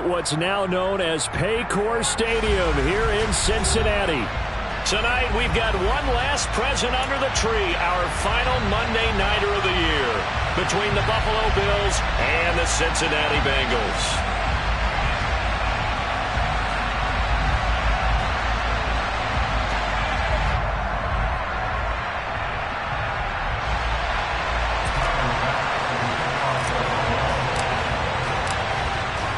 what's now known as Paycor Stadium here in Cincinnati. Tonight, we've got one last present under the tree, our final Monday Nighter of the year, between the Buffalo Bills and the Cincinnati Bengals.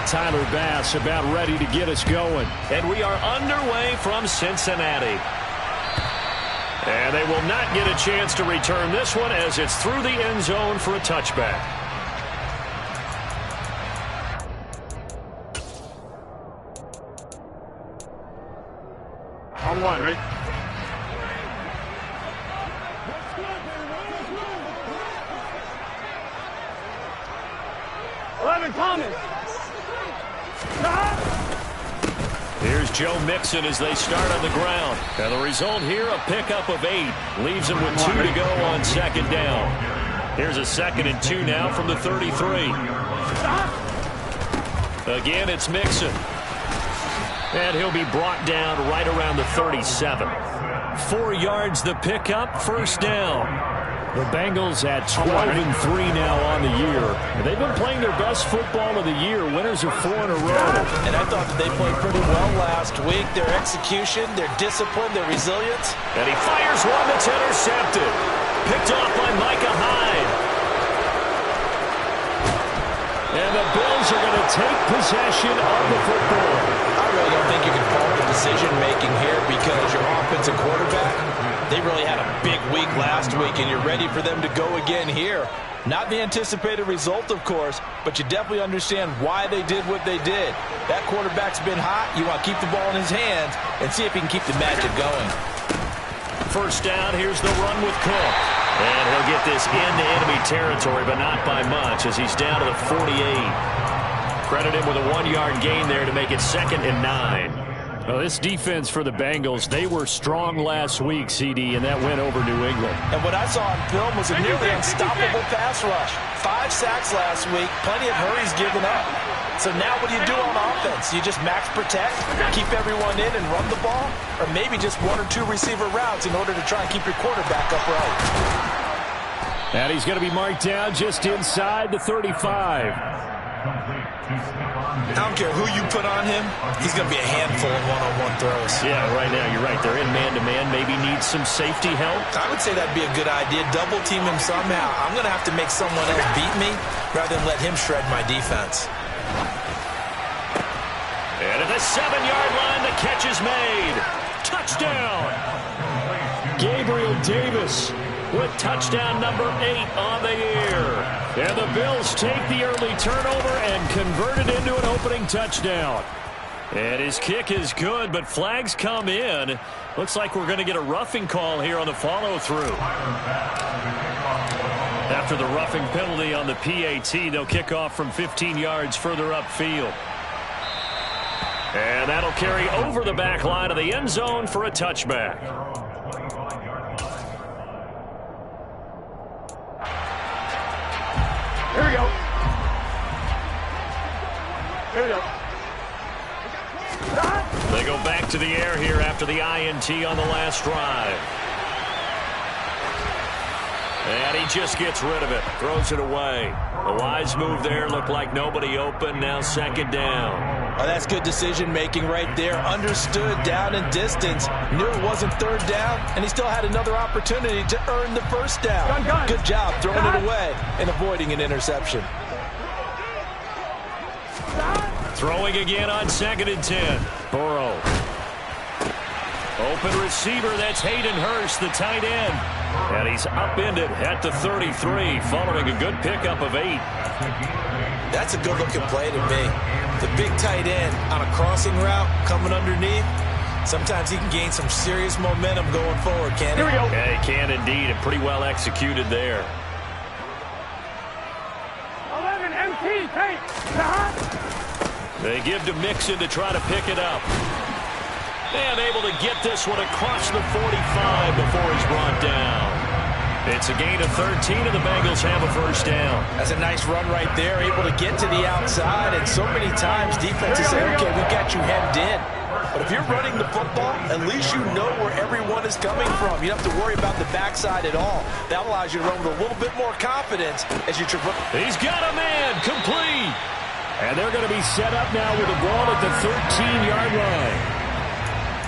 Tyler Bass about ready to get us going. And we are underway from Cincinnati. And they will not get a chance to return this one as it's through the end zone for a touchback. On one, right? Thomas. Here's Joe Mixon as they start on the ground. And the result here, a pickup of 8. Leaves them with 2 to go on second down. Here's a 2nd and 2 now from the 33. Again, it's Mixon. And he'll be brought down right around the 37. 4 yards the pickup, first down. The Bengals at 12-3 now on the year. And they've been playing their best football of the year. Winners of 4 in a row. And I thought that they played pretty well last week. Their execution, their discipline, their resilience. And he fires one that's intercepted. Picked off by Micah Hyde. And the Bills are going to take possession of the football. I really don't think you can fault the decision-making here because your offensive quarterback, they really had a big week last week, and you're ready for them to go again here. Not the anticipated result, of course, but you definitely understand why they did what they did. That quarterback's been hot. You want to keep the ball in his hands and see if he can keep the magic going. First down, here's the run with Cook. And he'll get this into enemy territory, but not by much as he's down to the 48. Credit him with a 1-yard gain there to make it 2nd and 9. Well, this defense for the Bengals, they were strong last week, CD, and that went over New England. And what I saw on film was a nearly unstoppable pass rush. 5 sacks last week, plenty of hurries given up. So now what do you do on offense? You just max protect, keep everyone in and run the ball? Or maybe just 1 or 2 receiver routes in order to try and keep your quarterback upright? And he's going to be marked down just inside the 35. I don't care who you put on him, he's going to be a handful in one-on-one throws. Yeah, right now you're right. They're in man-to-man, maybe needs some safety help. I would say that'd be a good idea. Double team him somehow. I'm going to have to make someone else beat me rather than let him shred my defense. And at the 7-yard line, the catch is made. Touchdown! Gabriel Davis with touchdown number 8 on the year. And the Bills take the early turnover and convert it into an opening touchdown. And his kick is good, but flags come in. Looks like we're going to get a roughing call here on the follow-through. After the roughing penalty on the PAT, they'll kick off from 15 yards further upfield. And that'll carry over the back line of the end zone for a touchback. Here we go. Here we go. They go back to the air here after the INT on the last drive. And he just gets rid of it. Throws it away. A wise move there. Looked like nobody open. Now 2nd down. Oh, that's good decision-making right there. Understood down and distance. Knew it wasn't 3rd down, and he still had another opportunity to earn the 1st down. Good job throwing it away and avoiding an interception. Throwing again on 2nd and 10. Burrow. Open receiver, that's Hayden Hurst, the tight end. And he's upended at the 33, following a good pickup of 8. That's a good-looking play to me. The big tight end on a crossing route coming underneath. Sometimes he can gain some serious momentum going forward, can't he? Here we go. Yeah, he can indeed, and pretty well executed there. 11 MT, take. They give to Mixon to try to pick it up. And able to get this one across the 45 before he's brought down. It's a gain of 13, and the Bengals have a first down. That's a nice run right there, able to get to the outside. And so many times defenses say, okay, we got you hemmed in. But if you're running the football, at least you know where everyone is coming from. You don't have to worry about the backside at all. That allows you to run with a little bit more confidence as you traverse. He's got a man, complete. And they're going to be set up now with the ball at the 13-yard line.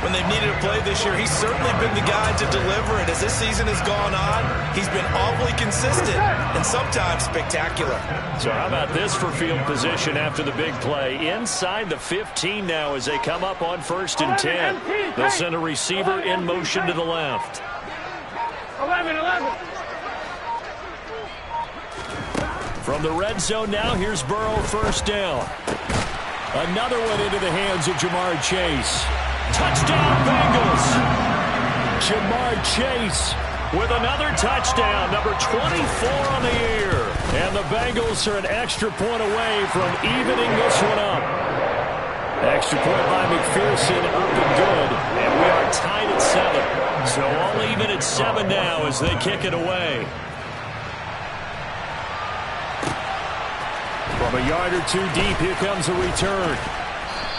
When they've needed a play this year, he's certainly been the guy to deliver it. As this season has gone on, he's been awfully consistent and sometimes spectacular. So how about this for field position after the big play? Inside the 15 now as they come up on 1st and 10. They'll send a receiver in motion to the left. 11. From the red zone now, here's Burrow, first down. Another one into the hands of Jamar Chase. Touchdown, Bengals. Jamar Chase with another touchdown, number 24 on the year. And the Bengals are an extra point away from evening this one up. Extra point by McPherson, up and good. And we are tied at 7. So all even at 7 now as they kick it away. From a yard or two deep, here comes a return.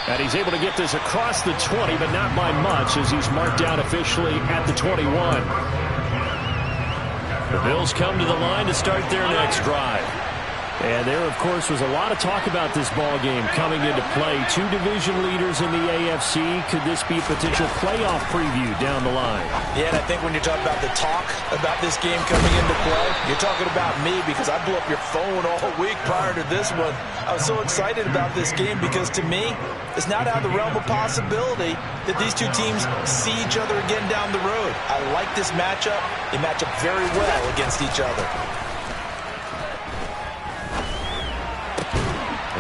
And he's able to get this across the 20, but not by much as he's marked down officially at the 21. The Bills come to the line to start their next drive. And there, of course, was a lot of talk about this ball game coming into play. 2 division leaders in the AFC. Could this be a potential playoff preview down the line? Yeah, and I think when you're talking about the talk about this game coming into play, you're talking about me because I blew up your phone all week prior to this one. I was so excited about this game because, to me, it's not out of the realm of possibility that these two teams see each other again down the road. I like this matchup. They match up very well against each other.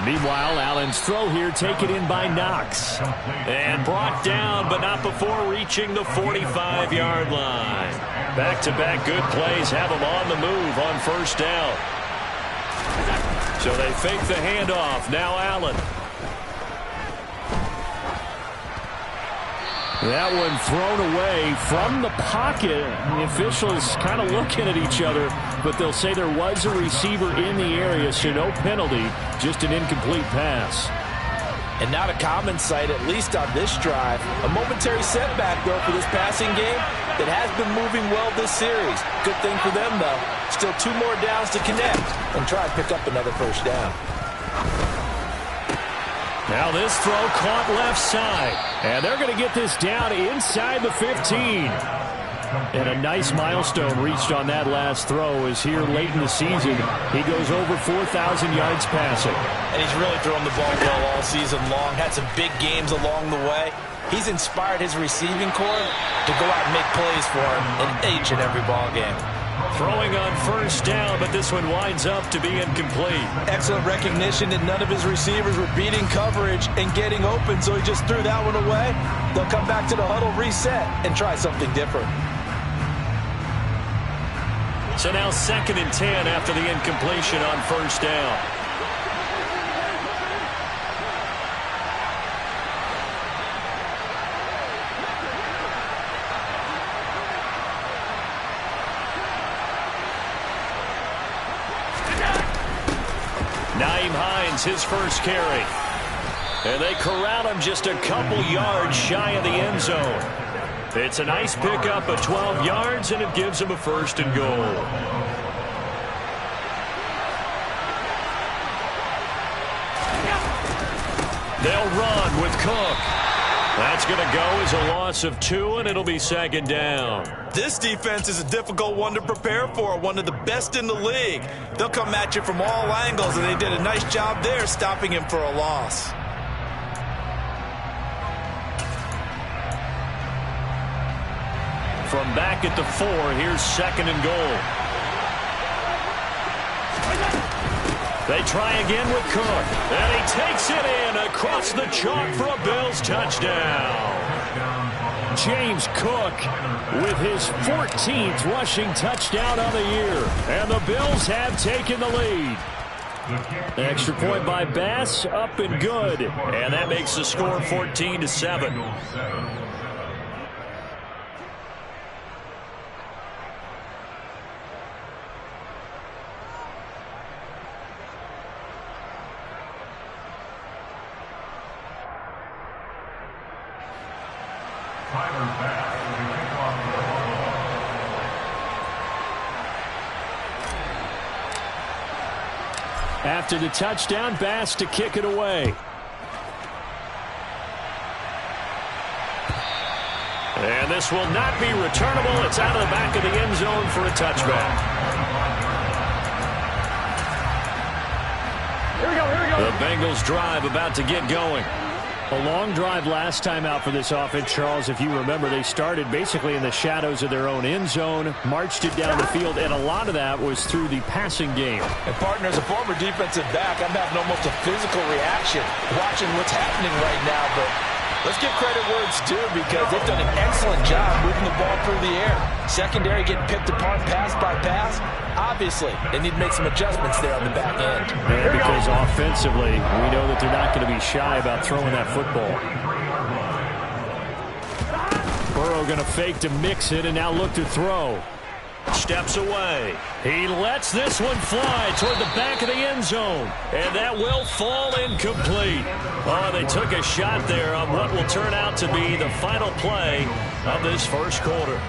Meanwhile, Allen's throw here taken in by Knox. And brought down, but not before reaching the 45-yard line. Back-to-back good plays have them on the move on first down. So they fake the handoff. Now Allen. That one thrown away from the pocket. The officials kind of looking at each other, but they'll say there was a receiver in the area, so no penalty, just an incomplete pass. And not a common sight, at least on this drive. A momentary setback, though, for this passing game that has been moving well this series. Good thing for them, though. Still 2 more downs to connect and try and pick up another first down. Now this throw caught left side. And they're going to get this down inside the 15. And a nice milestone reached on that last throw as here late in the season, he goes over 4,000 yards passing. And he's really thrown the ball well all season long. Had some big games along the way. He's inspired his receiving corps to go out and make plays for him in each and every ball game. Throwing on first down, but this one winds up to be incomplete. Excellent recognition that none of his receivers were beating coverage and getting open, so he just threw that one away. They'll come back to the huddle, reset, and try something different. So now 2nd and 10 after the incompletion on first down. His first carry. And they corral him just a couple yards shy of the end zone. It's a nice pickup of 12 yards, and it gives him a 1st and goal. They'll run with Cook. That's going to go as a loss of 2, and it'll be 2nd down. This defense is a difficult one to prepare for, one of the best in the league. They'll come at you from all angles, and they did a nice job there stopping him for a loss. From back at the 4, here's 2nd and goal. They try again with Cook. And he takes it in across the chalk for a Bills touchdown. James Cook with his 14th rushing touchdown on the year. And the Bills have taken the lead. Extra point by Bass, up and good. And that makes the score 14-7. After the touchdown, Bass to kick it away. And this will not be returnable. It's out of the back of the end zone for a touchback. Here we go, here we go. The Bengals drive about to get going. A long drive last time out for this offense, Charles. If you remember, they started basically in the shadows of their own end zone, marched it down the field, and a lot of that was through the passing game. And, partner, as a former defensive back, I'm having almost a physical reaction watching what's happening right now. But let's give credit where it's due because they've done an excellent job moving the ball through the air. Secondary getting picked apart pass by pass. Obviously, they need to make some adjustments there on the back end. And because offensively, we know that they're not going to be shy about throwing that football. Burrow going to fake to mix it and now look to throw. Steps away. He lets this one fly toward the back of the end zone. And that will fall incomplete. Oh, they took a shot there on what will turn out to be the final play of this first quarter.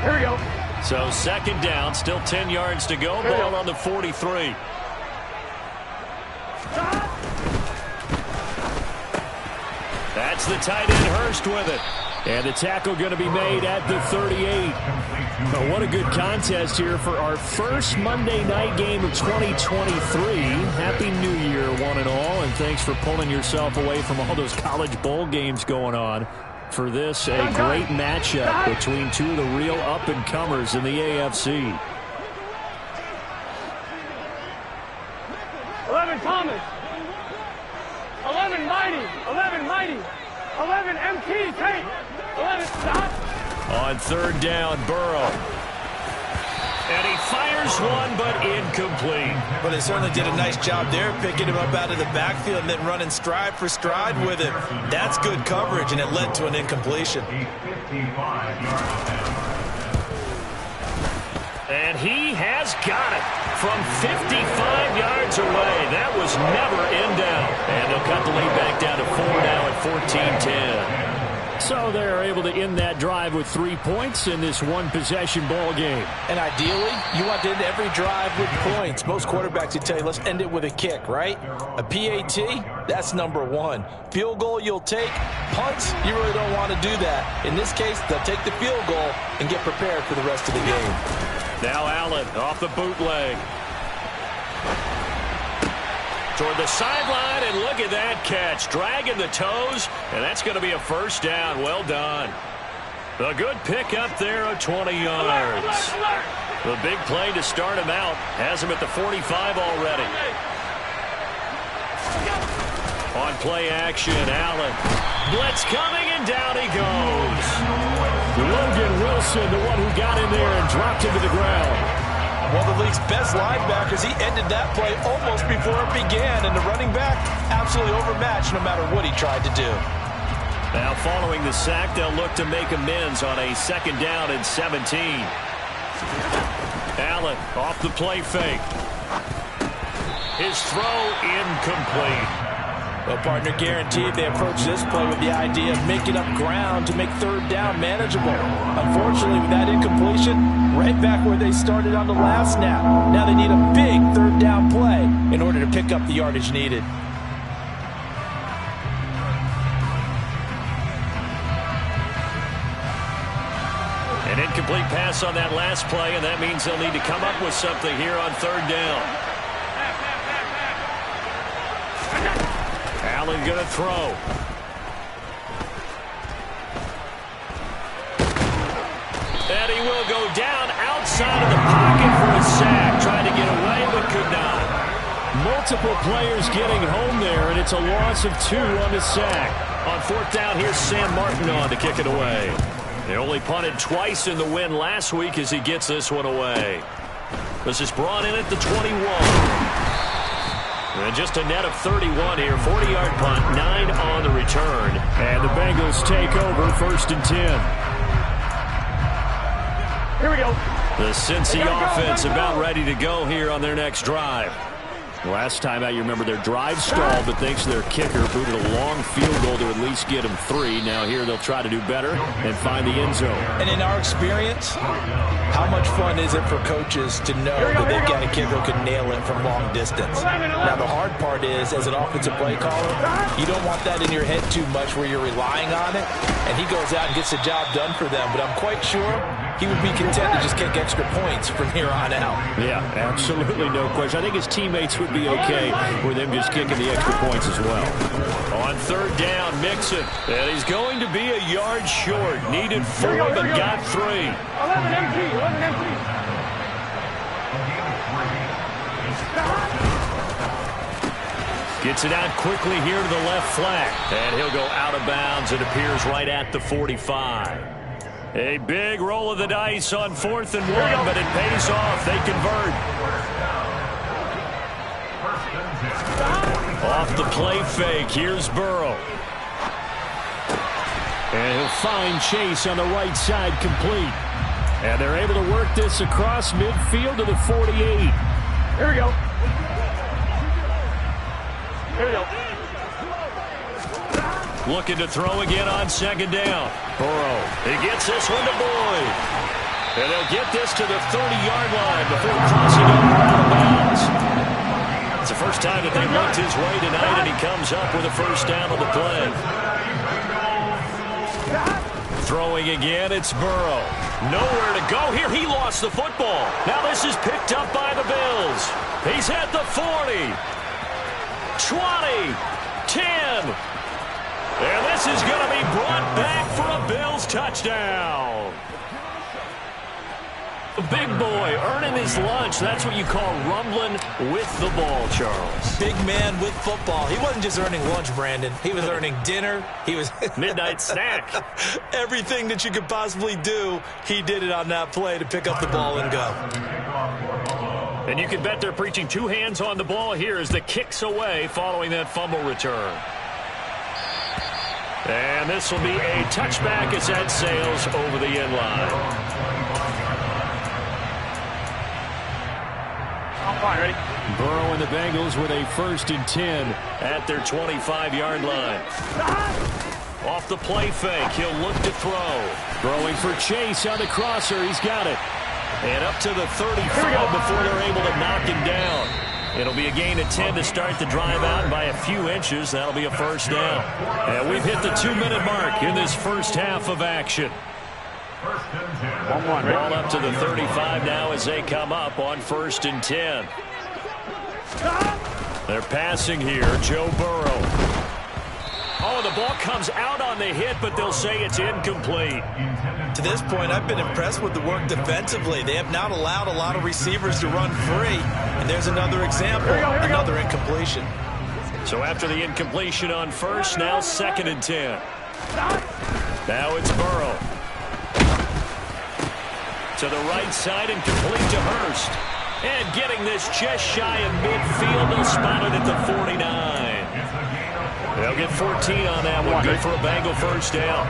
Here we go. So second down, still 10 yards to go. Ball on the 43. That's the tight end Hurst with it. And the tackle going to be made at the 38. But what a good contest here for our first Monday night game of 2023. Happy New Year, one and all. And thanks for pulling yourself away from all those college bowl games going on. For this, a great matchup between two of the real up-and-comers in the AFC. 11 Thomas. 11 Mighty. 11 Mighty. 11 MT Tate. 11 Stop. On third down, Burrow. And he fires one, but incomplete. But they certainly did a nice job there, picking him up out of the backfield and then running stride for stride with him. That's good coverage, and it led to an incompletion. And he has got it from 55 yards away. That was never in doubt. And they'll cut the lead back down to 4 now at 14-10. So they're able to end that drive with 3 points in this one-possession ball game. And ideally, you want to end every drive with points. Most quarterbacks would tell you, let's end it with a kick, right? A PAT, that's number one. Field goal, you'll take. Punts, you really don't want to do that. In this case, they'll take the field goal and get prepared for the rest of the game. Now Allen off the bootleg. Toward the sideline, and look at that catch. Dragging the toes, and that's going to be a first down. Well done. A good pick up there of 20 yards. The big play to start him out. Has him at the 45 already. On play action, Allen. Blitz coming, and down he goes. Logan Wilson, the one who got in there and dropped him to the ground. One of the league's best linebackers, he ended that play almost before it began, and the running back absolutely overmatched no matter what he tried to do. Now following the sack, they'll look to make amends on a second down and 17. Allen off the play fake. His throw incomplete. Well, partner, guaranteed they approach this play with the idea of making up ground to make third down manageable. Unfortunately, with that incompletion, right back where they started on the last snap. Now they need a big third down play in order to pick up the yardage needed. An incomplete pass on that last play, and that means they'll need to come up with something here on third down. Allen going to throw. And he will go down outside of the pocket for a sack. Trying to get away, but could not. Multiple players getting home there, and it's a loss of 2 on the sack. On fourth down, here's Sam Martin on to kick it away. They only punted twice in the win last week as he gets this one away. This is brought in at the 21. And just a net of 31 here. 40-yard punt, 9 on the return. And And the Bengals take over 1st and 10. Here we go. The Cincy offense about ready to go here on their next drive. Last time out, you remember their drive stalled, but thanks to their kicker, booted a long field goal to at least get them 3. Now here they'll try to do better and find the end zone. And in our experience, how much fun is it for coaches to know that they've got a kicker who can nail it from long distance? Now, the hard part is, as an offensive play caller, you don't want that in your head too much where you're relying on it, and he goes out and gets the job done for them. But I'm quite sure he would be content to just kick extra points from here on out. Yeah, absolutely no question. I think his teammates would be okay with him just kicking the extra points as well. On 3rd down, Mixon. And he's going to be a yard short. Needed 4, but got 3. 11 MT, 11 MT. Gets it out quickly here to the left flat. And he'll go out of bounds. It appears right at the 45. A big roll of the dice on 4th and 1, but it pays off. They convert. Off the play fake, here's Burrow. And he'll find Chase on the right side, complete. And they're able to work this across midfield to the 48. Here we go. Here we go. Looking to throw again on 2nd down. Burrow, he gets this one to Boyd. And they'll get this to the 30-yard line before crossing over out of bounds. It's the first time that they looked his way tonight, and he comes up with a 1st down on the play. Throwing again, it's Burrow. Nowhere to go here. He lost the football. Now this is picked up by the Bills. He's at the 40. 20. 10. And this is going to be brought back for a Bills touchdown. The big boy earning his lunch. That's what you call rumbling with the ball, Charles. Big man with football. He wasn't just earning lunch, Brandon. He was earning dinner. He was midnight snack. Everything that you could possibly do, he did it on that play to pick up the ball and go. And you can bet they're preaching 2 hands on the ball here as the kick's away following that fumble return. And this will be a touchback as that sails over the end line. Fine, ready? Burrow and the Bengals with a 1st and 10 at their 25-yard line. Off the play fake, he'll look to throw. Throwing for Chase on the crosser, he's got it. And up to the 35 before they're able to knock him down. It'll be a gain of 10 to start the drive out, and by a few inches, that'll be a 1st down. And we've hit the 2-minute mark in this first half of action. Ball up to the 35 now as they come up on 1st and 10. They're passing here, Joe Burrow. Oh, the ball comes out on the hit, but they'll say it's incomplete. To this point, I've been impressed with the work defensively. They have not allowed a lot of receivers to run free. And there's another example, another incompletion. So after the incompletion on 1st, now 2nd and 10. Now it's Burrow. To the right side and complete to Hurst. And getting this just shy of midfield, they'll spot it at the 49. They'll get 14 on that one. Good for a Bengal 1st down.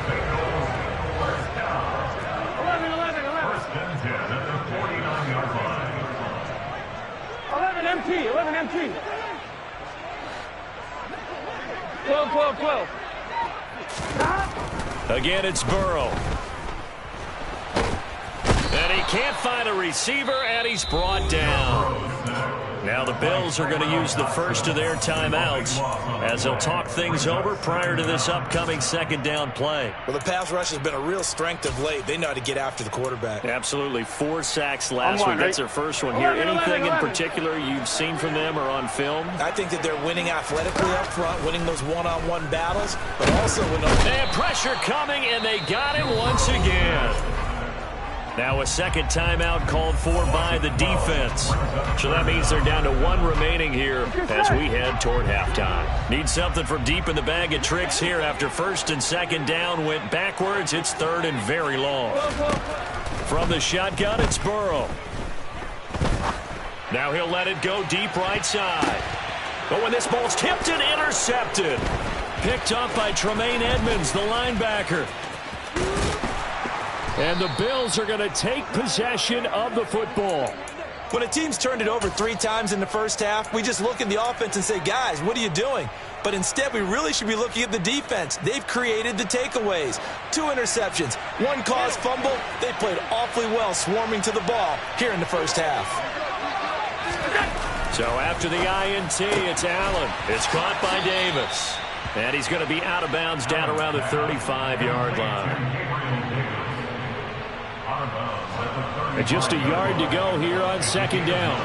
11 MT, 11 MT. 12, 12, 12. Again, it's Burrow. And he can't find a receiver, and he's brought down. Now the Bills are going to use the first of their timeouts as they'll talk things over prior to this upcoming 2nd down play. Well, the pass rush has been a real strength of late. They know how to get after the quarterback. Absolutely. 4 sacks last week. That's their first one here. Anything in particular you've seen from them or on film? I think that they're winning athletically up front, winning those one-on-one battles, but also when and pressure coming, and they got him once again. Now a second timeout called for by the defense. So that means they're down to 1 remaining here as we head toward halftime. Need something from deep in the bag of tricks here after 1st and 2nd down went backwards. It's 3rd and very long. From the shotgun, it's Burrow. Now he'll let it go deep right side. But when this ball's tipped and intercepted. Picked up by Tremaine Edmonds, the linebacker. And the Bills are going to take possession of the football. When a team's turned it over 3 times in the first half, we just look at the offense and say, guys, what are you doing? But instead, we really should be looking at the defense. They've created the takeaways. 2 interceptions, 1 caused fumble. They played awfully well swarming to the ball here in the first half. So after the INT, it's Allen. It's caught by Davis. And he's going to be out of bounds down around the 35-yard line. And just a yard to go here on second down.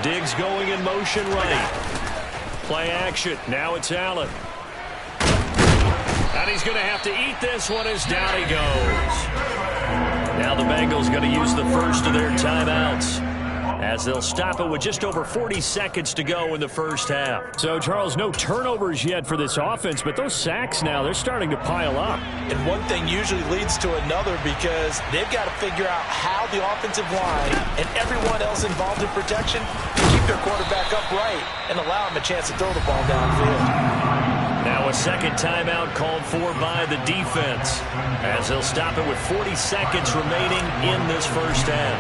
Diggs going in motion right. Play action. Now it's Allen. And he's going to have to eat this one as down he goes. Now the Bengals going to use the first of their timeouts, as they'll stop it with just over 40 seconds to go in the first half. So, Charles, no turnovers yet for this offense, but those sacks now, they're starting to pile up. And one thing usually leads to another, because they've got to figure out how the offensive line and everyone else involved in protection can keep their quarterback upright and allow him a chance to throw the ball downfield. Now a second timeout called for by the defense, as they'll stop it with 40 seconds remaining in this first half.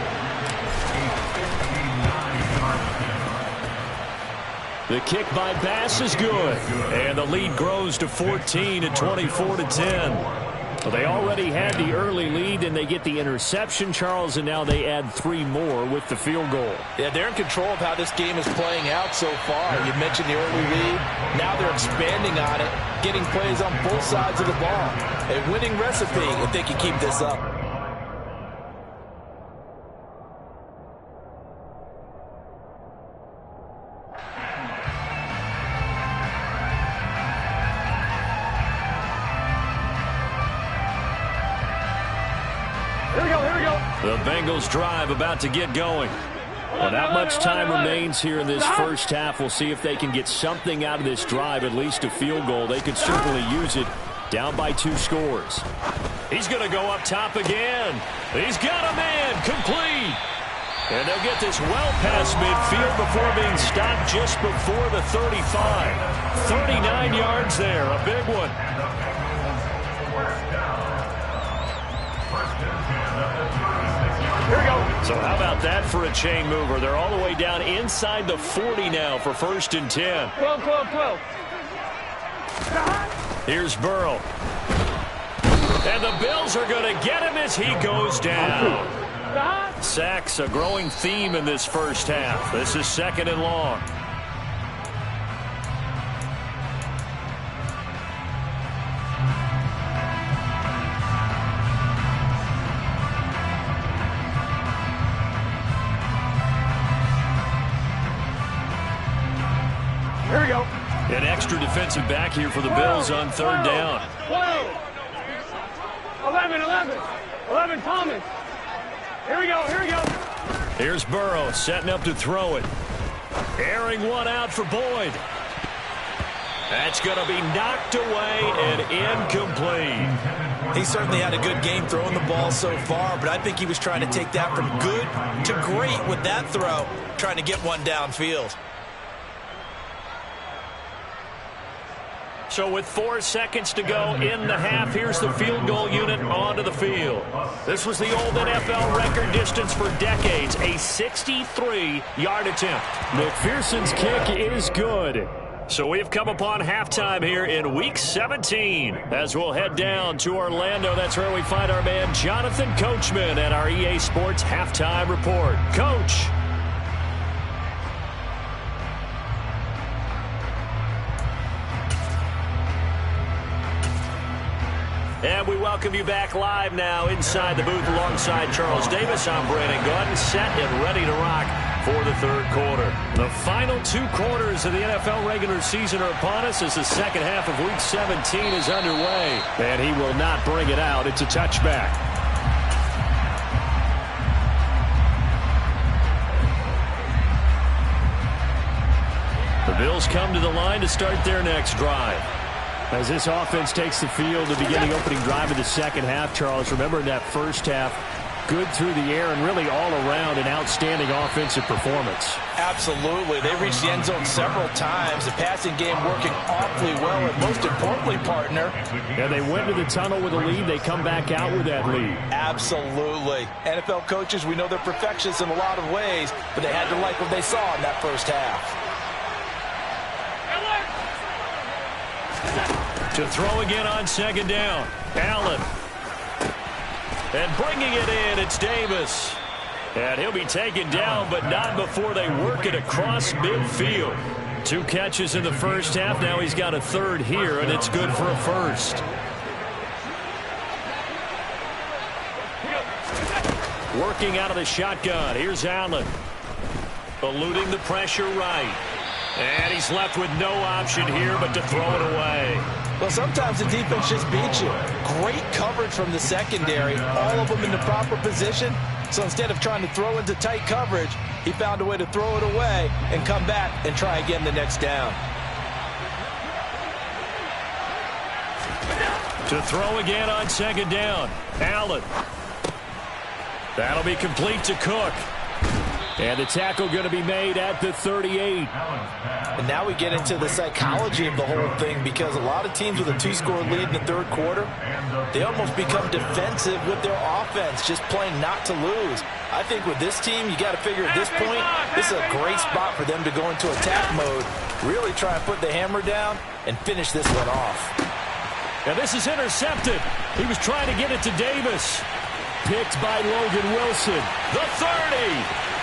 The kick by Bass is good, and the lead grows to 14 at 24-10. Well, they already had the early lead, and they get the interception, Charles, and now they add 3 more with the field goal. Yeah, they're in control of how this game is playing out so far. You mentioned the early lead. Now they're expanding on it, getting plays on both sides of the ball. A winning recipe if they can keep this up. The Bengals drive about to get going. Well, not much time remains here in this first half. We'll see if they can get something out of this drive, at least a field goal. They could certainly use it, down by 2 scores. He's going to go up top again. He's got a man, complete. And they'll get this well past midfield before being stopped just before the 35. 39 yards there, a big one. Here we go. So how about that for a chain mover? They're all the way down inside the 40 now for 1st and 10. 12, 12, 12. Here's Burrow. And the Bills are going to get him as he goes down. Sacks, a growing theme in this first half. This is 2nd and long. Here we go. An extra defensive back here for the Bills on 3rd down. 12. 11, 11. 11, Thomas. Here we go, here we go. Here's Burrow setting up to throw it. Airing one out for Boyd. That's going to be knocked away and incomplete. He certainly had a good game throwing the ball so far, but I think he was trying to take that from good to great with that throw, trying to get one downfield. So with 4 seconds to go in the half, here's the field goal unit onto the field. This was the old NFL record distance for decades, a 63-yard attempt. McPherson's kick is good. So we've come upon halftime here in Week 17. As we'll head down to Orlando, that's where we find our man Jonathan Coachman at our EA Sports Halftime Report. Coach. And we welcome you back live now inside the booth alongside Charles Davis. I'm Brandon Gaudin, set and ready to rock for the 3rd quarter. The final 2 quarters of the NFL regular season are upon us as the second half of Week 17 is underway. And he will not bring it out. It's a touchback. The Bills come to the line to start their next drive. As this offense takes the field to begin the opening drive of the second half, Charles, remember in that first half, Good through the air and really all around an outstanding offensive performance. Absolutely. They reached the end zone several times. The passing game working awfully well, and most importantly, partner. Yeah, they went to the tunnel with a lead. They come back out with that lead. Absolutely. NFL coaches, we know they're perfectionists in a lot of ways, but they had to like what they saw in that first half. To throw again on second down. Allen. And bringing it in, it's Davis. And he'll be taken down, but not before they work it across midfield. 2 catches in the first half. Now he's got a third here, and it's good for a first. Working out of the shotgun. Here's Allen. Eluding the pressure right. And he's left with no option here but to throw it away. Well, sometimes the defense just beats you. Great coverage from the secondary, all of them in the proper position. So instead of trying to throw into tight coverage, he found a way to throw it away and come back and try again the next down. To throw again on second down. Allen. That'll be complete to Cook. And the tackle going to be made at the 38. And now we get into the psychology of the whole thing, because a lot of teams with a 2-score lead in the third quarter, they almost become defensive with their offense, just playing not to lose. I think with this team, you got to figure at this point, this is a great spot for them to go into attack mode, really try and put the hammer down and finish this one off. Now this is intercepted. He was trying to get it to Davis. Picked by Logan Wilson. The 30.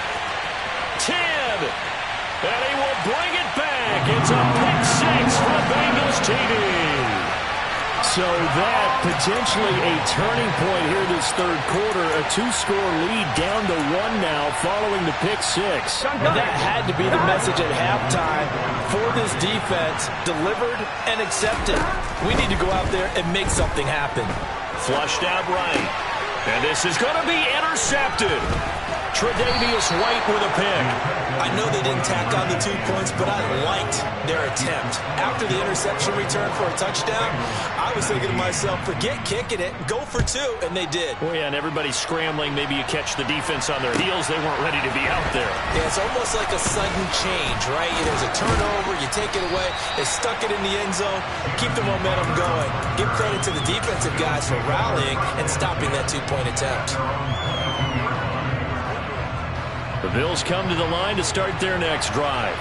10, and he will bring it back. It's a pick 6 for the Bengals TD. So that potentially a turning point here this third quarter. A 2-score lead down to 1 now following the pick 6. And that had to be the message at halftime for this defense. Delivered and accepted. We need to go out there and make something happen. Flushed out right. And this is going to be intercepted. Tre'Davious White with a pick. I know they didn't tack on the 2 points, but I liked their attempt. After the interception return for a touchdown, I was thinking to myself, forget kicking it, go for 2, and they did. Oh, yeah, and everybody's scrambling. Maybe you catch the defense on their heels. They weren't ready to be out there. Yeah, it's almost like a sudden change, right? There's a turnover, you take it away, they stuck it in the end zone, keep the momentum going. Give credit to the defensive guys for rallying and stopping that 2-point attempt. The Bills come to the line to start their next drive.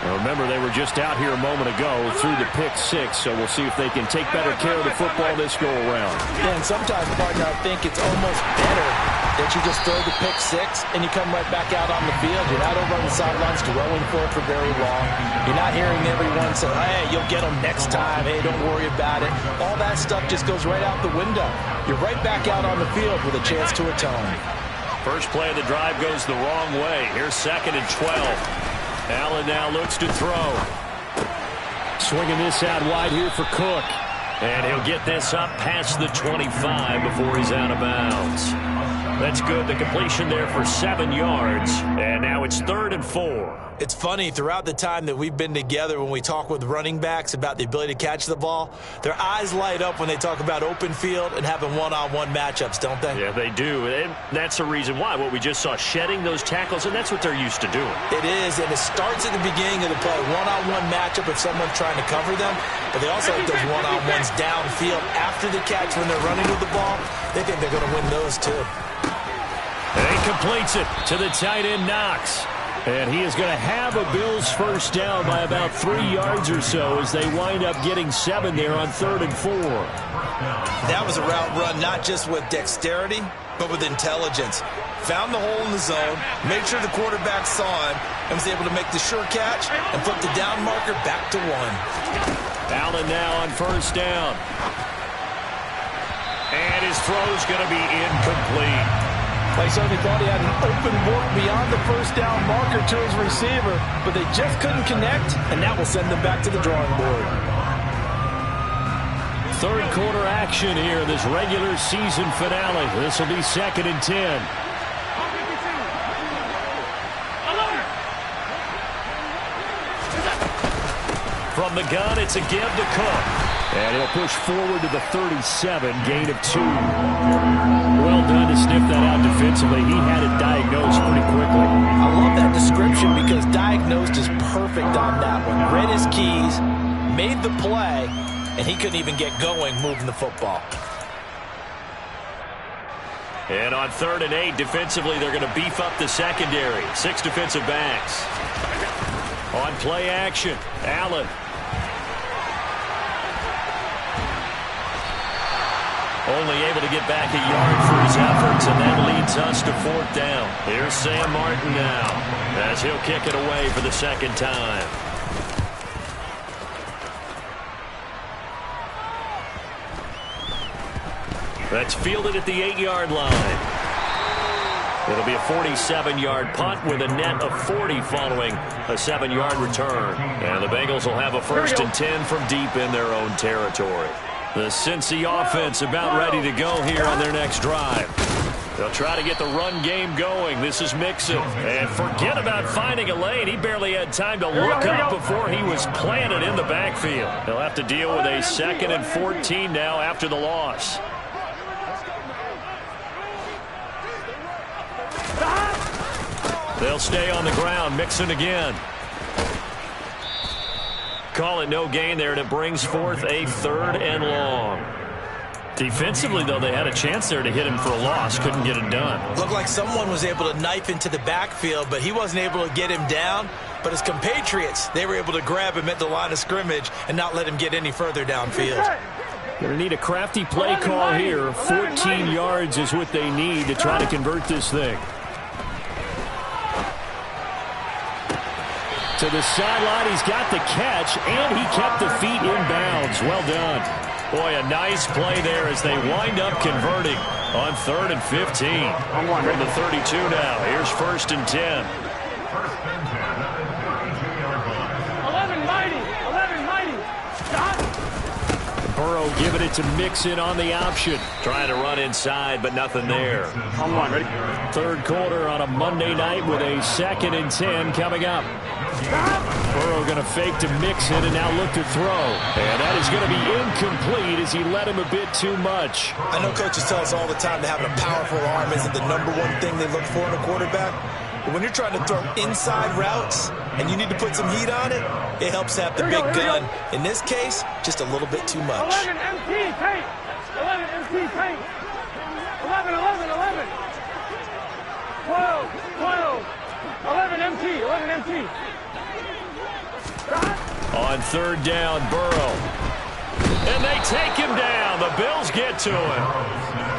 Now remember, they were just out here a moment ago through the pick 6, so we'll see if they can take better care of the football this go-around. Yeah, and sometimes, partner, I think it's almost better that you just throw the pick 6 and you come right back out on the field. You're not over on the sidelines dwelling for it for very long. You're not hearing everyone say, hey, you'll get them next time. Hey, don't worry about it. All that stuff just goes right out the window. You're right back out on the field with a chance to atone. First play of the drive goes the wrong way. Here's 2nd and 12. Allen now looks to throw. Swinging this out wide here for Cook. And he'll get this up past the 25 before he's out of bounds. That's good. The completion there for 7 yards. And now it's 3rd and 4. It's funny, throughout the time that we've been together, when we talk with running backs about the ability to catch the ball, their eyes light up when they talk about open field and having one-on-one matchups, don't they? Yeah, they do. And that's the reason why. What we just saw, shedding those tackles, and that's what they're used to doing. It is, and it starts at the beginning of the play. One-on-one matchup if someone's trying to cover them, but they also have those one-on-ones downfield after the catch when they're running with the ball. They think they're going to win those, too. And he completes it to the tight end, Knox. And he is going to have a Bills first down by about 3 yards or so as they wind up getting 7 there on 3rd and 4. That was a route run not just with dexterity, but with intelligence. Found the hole in the zone, made sure the quarterback saw him, and was able to make the sure catch and flip the down marker back to 1. Allen now on first down. And his throw's going to be incomplete. They certainly thought he had an open look beyond the first down marker to his receiver, but they just couldn't connect, and that will send them back to the drawing board. Third quarter action here, this regular season finale. This will be 2nd and 10. From the gun, it's a give to Cook. And he'll push forward to the 37, gain of 2. Well done to sniff that out defensively. He had it diagnosed pretty quickly. I love that description because diagnosed is perfect on that one. Read his keys, made the play, and he couldn't even get going moving the football. And on 3rd and 8, defensively, they're going to beef up the secondary. 6 defensive backs. On play action, Allen. Only able to get back a yard for his efforts, and that leads us to 4th down. Here's Sam Martin now, as he'll kick it away for the second time. That's fielded at the 8-yard line. It'll be a 47-yard punt with a net of 40 following a 7-yard return. And the Bengals will have a 1st and 10 from deep in their own territory. The Cincy offense about ready to go here on their next drive. They'll try to get the run game going. This is Mixon. And forget about finding a lane. He barely had time to look up before he was planted in the backfield. They'll have to deal with a 2nd and 14 now after the loss. They'll stay on the ground. Mixon again. Call it no gain there, and it brings forth a 3rd and long. Defensively, though, they had a chance there to hit him for a loss. Couldn't get it done. Looked like someone was able to knife into the backfield, but he wasn't able to get him down. But his compatriots, they were able to grab him at the line of scrimmage and not let him get any further downfield. Going to need a crafty play call here. 14 yards is what they need to try to convert this thing. To the sideline, he's got the catch, and he kept the feet in bounds. Well done. Boy, a nice play there as they wind up converting on 3rd and 15. From the 32 now. Here's 1st and 10. 11 mighty. 11 mighty. Stop. Burrow giving it to Mixon on the option. Trying to run inside, but nothing there. On 1, ready? 3rd quarter on a Monday night with a 2nd and 10 coming up. Burrow going to fake to Mixon and now look to throw. And that is going to be incomplete as he led him a bit too much. I know coaches tell us all the time that having a powerful arm isn't the #1 thing they look for in a quarterback. But when you're trying to throw inside routes and you need to put some heat on it, it helps have the big gun. In this case, just a little bit too much. 11 MT paint. 11 MT paint. 11, 11, 11. 12, 12. 11 MT, 11 MT. On 3rd down, Burrow. And they take him down. The Bills get to him.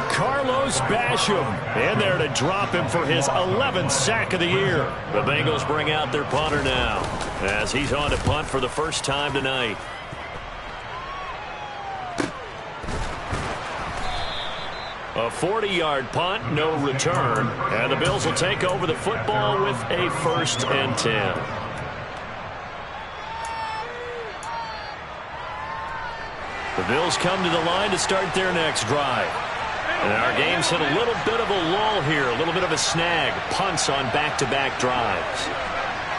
Carlos Basham in there to drop him for his 11th sack of the year. The Bengals bring out their punter now as he's on to punt for the first time tonight. A 40-yard punt, no return. And the Bills will take over the football with a 1st and 10. The Bills come to the line to start their next drive. And our game's hit a little bit of a lull here, a little bit of a snag. Punts on back-to-back drives.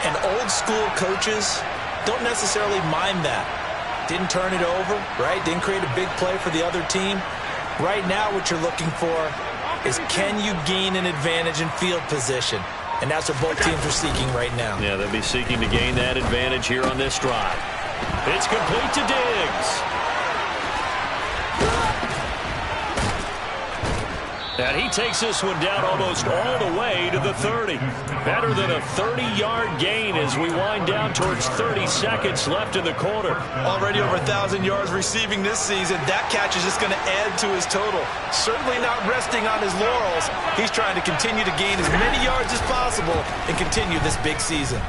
And old-school coaches don't necessarily mind that. Didn't turn it over, right? Didn't create a big play for the other team. Right now what you're looking for is can you gain an advantage in field position? And that's what both teams are seeking right now. Yeah, they'll be seeking to gain that advantage here on this drive. It's complete to Diggs. And he takes this one down almost all the way to the 30. Better than a 30-yard gain as we wind down towards 30 seconds left in the quarter. Already over 1,000 yards receiving this season. That catch is just going to add to his total. Certainly not resting on his laurels. He's trying to continue to gain as many yards as possible and continue this big season.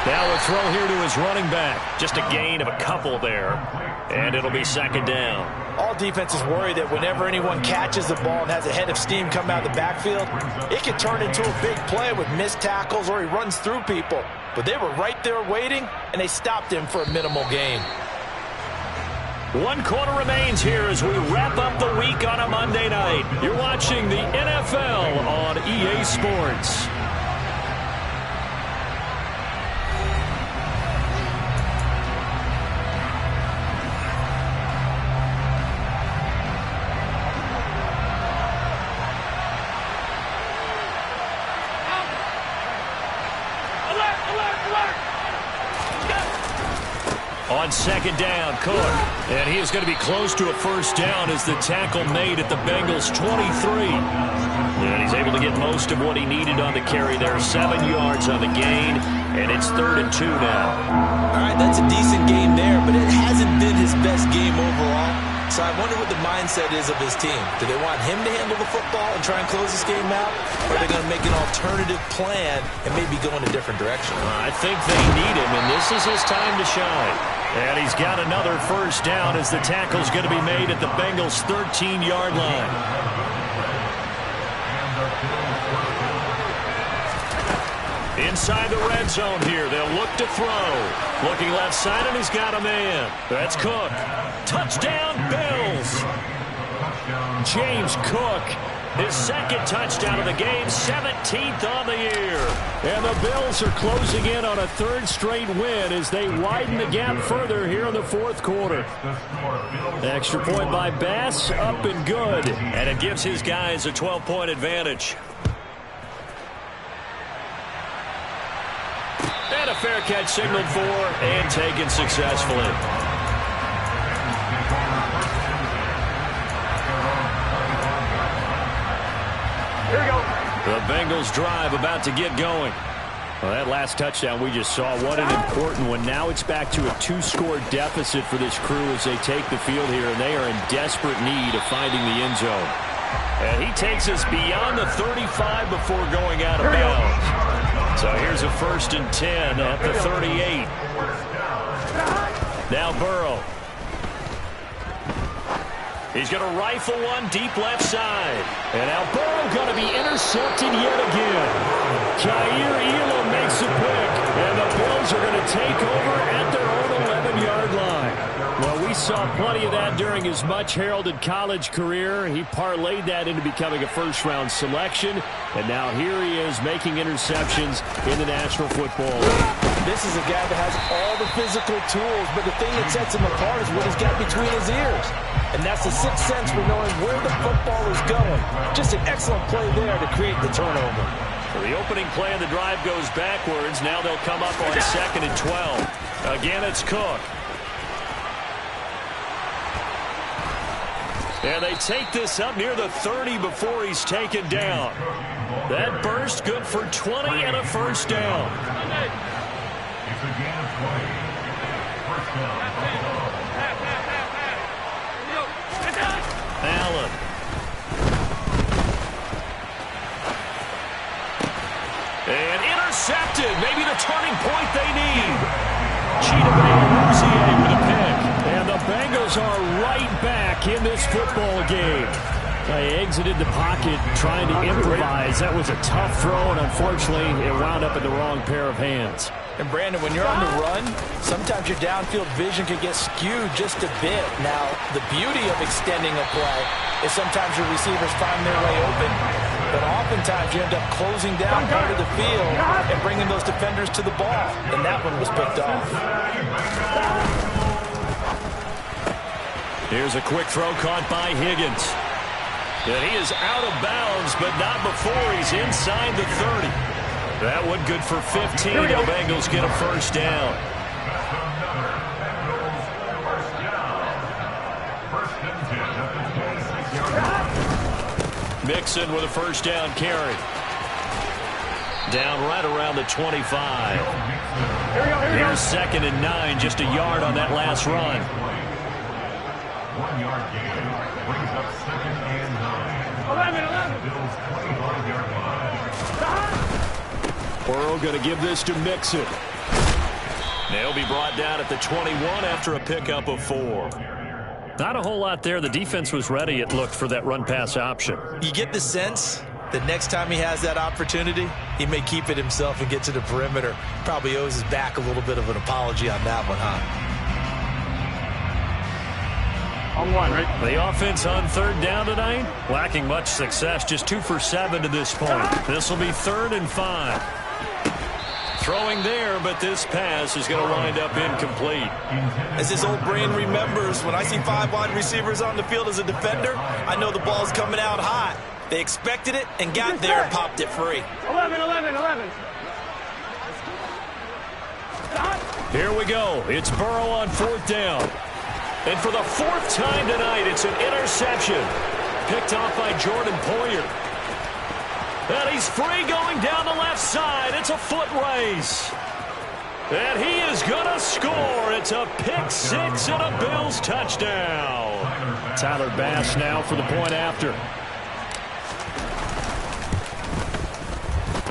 Now a throw here to his running back. Just a gain of a couple there. And it'll be 2nd down. All defenses worry that whenever anyone catches the ball and has a head of steam come out of the backfield, it can turn into a big play with missed tackles or he runs through people. But they were right there waiting, and they stopped him for a minimal gain. 1 quarter remains here as we wrap up the week on a Monday night. You're watching the NFL on EA Sports. On second down, Cook. And he is going to be close to a first down as the tackle made at the Bengals' 23. And he's able to get most of what he needed on the carry there. 7 yards on the gain, and it's 3rd and 2 now. All right, that's a decent game there, but it hasn't been his best game overall. So I wonder what the mindset is of his team. Do they want him to handle the football and try and close this game out? Or are they going to make an alternative plan and maybe go in a different direction? I think they need him, and this is his time to shine. And he's got another first down as the tackle's going to be made at the Bengals' 13-yard line. Inside the red zone here. They'll look to throw. Looking left side, and he's got a man. That's Cook. Touchdown, Bills. James Cook, his second touchdown of the game, 17th on the year. And the Bills are closing in on a 3rd straight win as they widen the gap further here in the 4th quarter. Extra point by Bass, up and good. And it gives his guys a 12-point advantage. And a fair catch signaled for and taken successfully. Here we go. The Bengals drive about to get going. Well, that last touchdown we just saw, what an important one. Now it's back to a 2-score deficit for this crew as they take the field here, and they are in desperate need of finding the end zone. And he takes us beyond the 35 before going out of bounds. So here's a 1st and 10 at the 38. Now Burrow. He's going to rifle one deep left side. And now Burrow going to be intercepted yet again. Jair Elam makes a pick. And the Bills are going to take over at their own 11-yard line. Well, we saw plenty of that during his much-heralded college career. He parlayed that into becoming a first-round selection. And now here he is making interceptions in the National Football League. This is a guy that has all the physical tools, but the thing that sets him apart is what he's got between his ears. And that's the sixth sense for knowing where the football is going. Just an excellent play there to create the turnover. Well, the opening play of the drive goes backwards. Now they'll come up on 2nd and 12. Again, it's Cook. And they take this up near the 30 before he's taken down. That burst good for 20 and a first down. It's a gain of 20. First down. Allen. And intercepted. Maybe the turning point they need. Cheetah with a pick. And the Bengals are right back in this football game. They exited the pocket trying to improvise. That was a tough throw, and unfortunately, it wound up in the wrong pair of hands. And Brandon, when you're on the run, sometimes your downfield vision can get skewed just a bit. Now, the beauty of extending a play is sometimes your receivers find their way open, but oftentimes you end up closing down part of the field and bringing those defenders to the ball, and that one was picked off. Here's a quick throw caught by Higgins. And he is out of bounds, but not before he's inside the 30. That one good for 15. The Bengals get a first down. Mixon with a first down carry. Down right around the 25. Here's 2nd and 9, just a yard on that last run. 1 yard gain brings up 2nd and 9. 11. Bills 25-yard line. Burrow going to give this to Mixon. They'll be brought down at the 21 after a pickup of 4. Not a whole lot there. The defense was ready, it looked, for that run-pass option. You get the sense that next time he has that opportunity, he may keep it himself and get to the perimeter. Probably owes his back a little bit of an apology on that one, huh? On 1, right? The offense on 3rd down tonight, lacking much success, just 2 for 7 to this point. This will be 3rd and 5. Throwing there, but this pass is going to wind up incomplete. As his old brain remembers, when I see 5 wide receivers on the field as a defender, I know the ball's coming out hot. They expected it and got there and popped it free. 11. Here we go. It's Burrow on 4th down. And for the 4th time tonight, it's an interception. Picked off by Jordan Poyer. And he's free going down the left side. It's a foot race. And he is going to score. It's a pick 6 and a Bills touchdown. Tyler Bass now for the point after.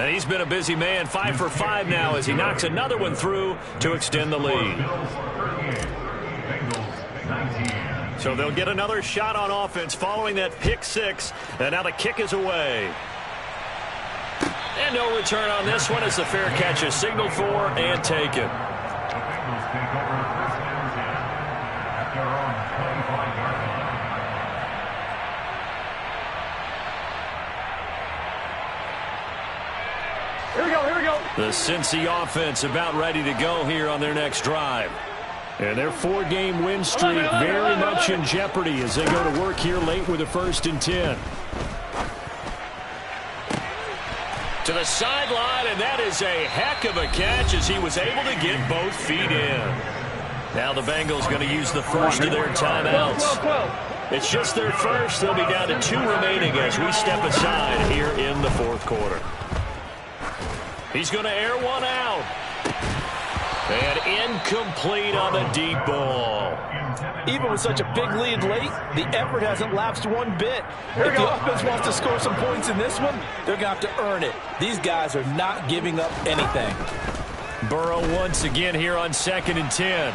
And he's been a busy man, 5 for 5 now as he knocks another one through to extend the lead. So they'll get another shot on offense following that pick 6. And now the kick is away. And no return on this one as the fair catch is signaled for and taken. Here we go, here we go. The Cincy offense about ready to go here on their next drive. And their 4-game win streak very much in jeopardy as they go to work here late with a 1st and 10. To the sideline, and that is a heck of a catch as he was able to get both feet in. Now the Bengals going to use the first of their timeouts. It's just their first. They'll be down to 2 remaining as we step aside here in the 4th quarter. He's going to air one out. And incomplete on the deep ball. Even with such a big lead late, the effort hasn't lapsed one bit. If the offense wants to score some points in this one, they're going to have to earn it. These guys are not giving up anything. Burrow once again here on 2nd and 10.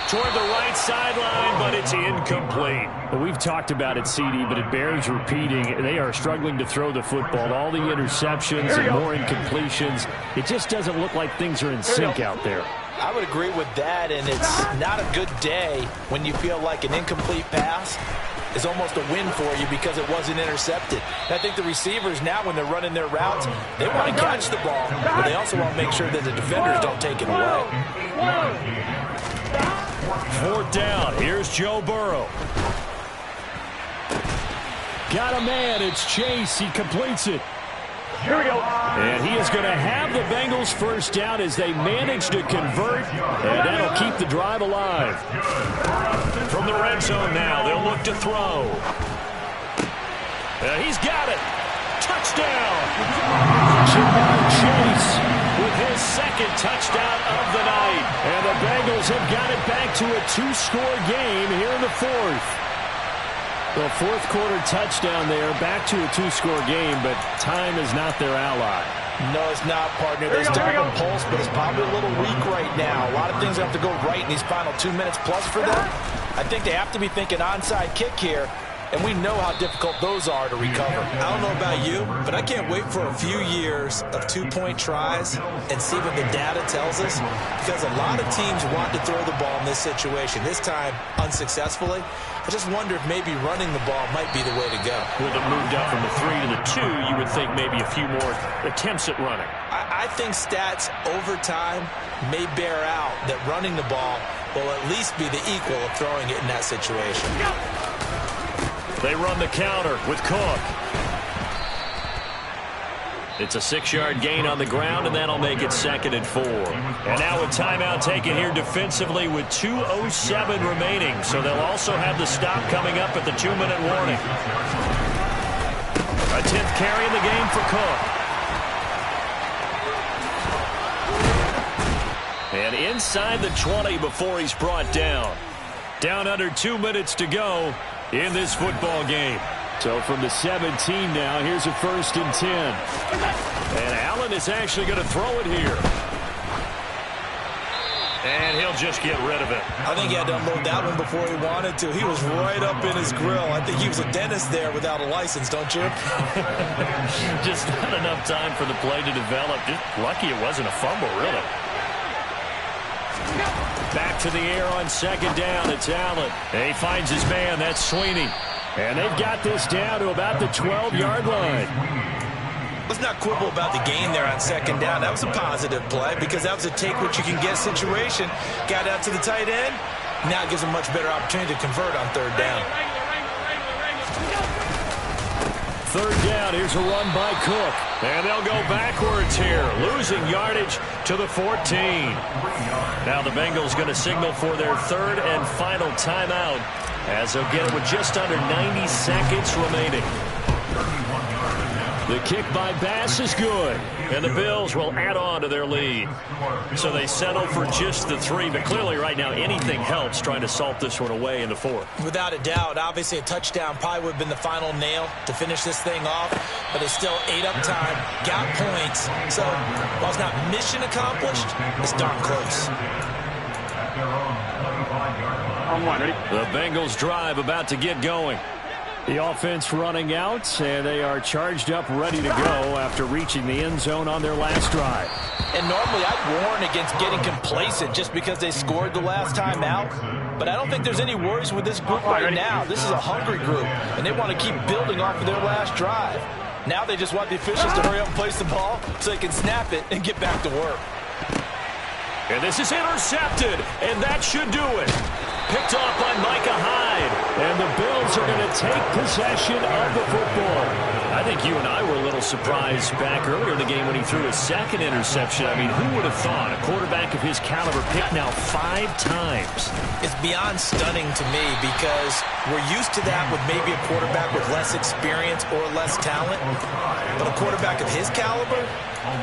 Toward the right sideline, but it's incomplete. We've talked about it, CD, but it bears repeating. They are struggling to throw the football. All the interceptions and more incompletions. It just doesn't look like things are in sync out there. I would agree with that, and it's not a good day when you feel like an incomplete pass is almost a win for you because it wasn't intercepted. And I think the receivers now, when they're running their routes, they want to catch the ball, but they also want to make sure that the defenders don't take it away. 4th down. Here's Joe Burrow. Got a man. It's Chase. He completes it. Here we go. And he is going to have the Bengals 1st down as they manage to convert, and that'll keep the drive alive. From the red zone now, they'll look to throw. He's got it. Touchdown. Jamar Chase with his 2nd touchdown of the night. And the Bengals have got it back to a 2-score game here in the 4th. The 4th quarter touchdown there, back to a 2-score game, but time is not their ally. No, it's not, partner. They still have a pulse, but it's probably a little weak right now. A lot of things have to go right in these final 2 minutes plus for them. I think they have to be thinking onside kick here, and we know how difficult those are to recover. I don't know about you, but I can't wait for a few years of 2-point tries and see what the data tells us, because a lot of teams want to throw the ball in this situation, this time unsuccessfully. I just wonder if maybe running the ball might be the way to go. With it moved up from the 3 to the 2, you would think maybe a few more attempts at running. I think stats over time may bear out that running the ball will at least be the equal of throwing it in that situation. They run the counter with Cook. It's a 6-yard gain on the ground, and that'll make it 2nd and 4. And now a timeout taken here defensively with 2:07 remaining. So they'll also have the stop coming up at the 2-minute warning. A 10th carry in the game for Cook. And inside the 20 before he's brought down. Down under 2 minutes to go in this football game. So from the 17 now, here's a 1st and 10. And Allen is actually going to throw it here. And he'll just get rid of it. I think he had to unload that one before he wanted to. He was right up in his grill. I think he was a dentist there without a license, don't you? Just not enough time for the play to develop. Just lucky it wasn't a fumble, really. Back to the air on 2nd down. It's Allen. And he finds his man. That's Sweeney. And they've got this down to about the 12-yard line. Let's not quibble about the gain there on 2nd down. That was a positive play because that was a take-what-you-can-get situation. Got out to the tight end. Now it gives them a much better opportunity to convert on 3rd down. third down. Here's a run by Cook. And they'll go backwards here, losing yardage to the 14. Now the Bengals going to signal for their third and final timeout as they'll get it with just under 90 seconds remaining. The kick by Bass is good, and the Bills will add on to their lead. So they settle for just the 3, but clearly right now anything helps trying to salt this one away in the 4th. Without a doubt, obviously a touchdown probably would have been the final nail to finish this thing off, but they still ate up time, got points. So while it's not mission accomplished, it's darn close. The Bengals drive about to get going. The offense running out, and they are charged up, ready to go after reaching the end zone on their last drive. And normally I'd warn against getting complacent just because they scored the last time out. But I don't think there's any worries with this group right now. This is a hungry group, and they want to keep building off of their last drive. Now they just want the officials to hurry up and place the ball so they can snap it and get back to work. And this is intercepted, and that should do it. Picked off by Micah Hyde. And the Bills are going to take possession of the football. I think you and I were a little surprised back earlier in the game when he threw his second interception. I mean, who would have thought a quarterback of his caliber picked now 5 times? It's beyond stunning to me because we're used to that with maybe a quarterback with less experience or less talent. But a quarterback of his caliber,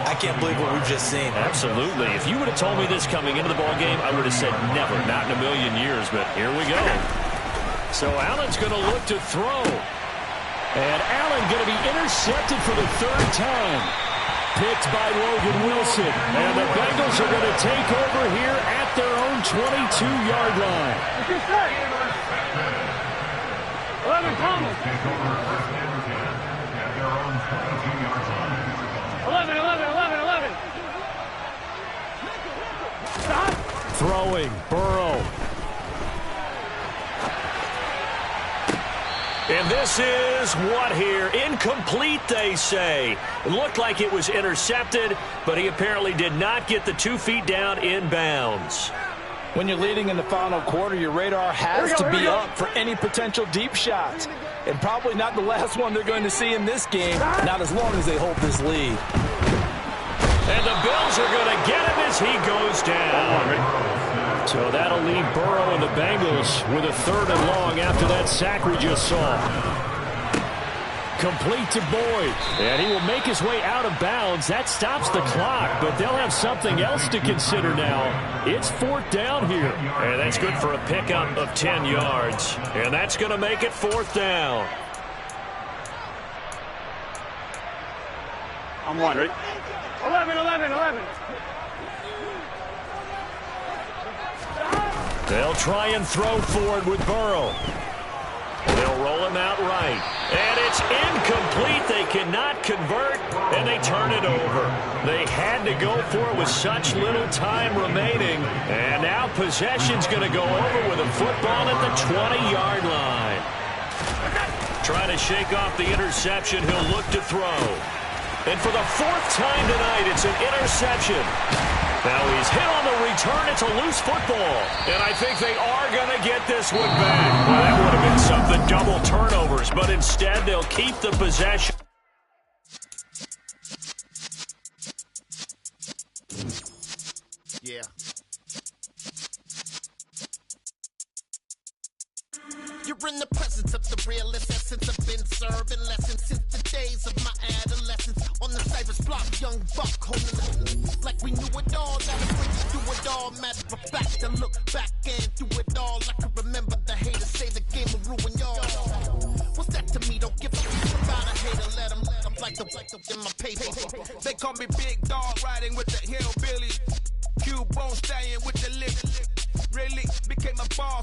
I can't believe what we've just seen. Absolutely. If you would have told me this coming into the ballgame, I would have said never, not in a million years, but here we go. So Allen's going to look to throw. And Allen going to be intercepted for the 3rd time. Picked by Logan Wilson. And the Bengals are going to take over here at their own 22-yard line. 11 Thomas. 11, 11, 11, 11. Stop. Throwing, Burrow. And this is what here? Incomplete, they say. It looked like it was intercepted, but he apparently did not get the 2 feet down in bounds. When you're leading in the final quarter, your radar has to be up for any potential deep shots. And probably not the last one they're going to see in this game, not as long as they hold this lead. And the Bills are going to get him as he goes down. So that'll leave Burrow and the Bengals with a 3rd and long after that sack we just saw. Complete to Boyd. And he will make his way out of bounds. That stops the clock, but they'll have something else to consider now. It's 4th down here. And that's good for a pickup of 10 yards. And that's going to make it 4th down. I'm one, ready? 11, 11, 11. They'll try and throw forward with Burrow. They'll roll him out right. And it's incomplete. They cannot convert, and they turn it over. They had to go for it with such little time remaining. And now possession's going to go over with a football at the 20-yard line. Trying to shake off the interception. He'll look to throw. And for the 4th time tonight, it's an interception. Now he's hit on the return. It's a loose football. And I think they are going to get this one back. Well, that would have been something, double turnovers. But instead, they'll keep the possession. Yeah. You're in the presence of the realest essence. I've been serving lessons since the days of my adolescence. On the Cypress block, young buck holding it like we knew it all. That'll bring you through it all. Matter of fact, to look back and do it all. I can remember the haters say the game will ruin y'all. What's that to me? Don't give a fuck about a hater. Let them like the in my paper. They call me Big Dog, riding with the hillbillies. Cube bone stallion with the lip. Really became a boss.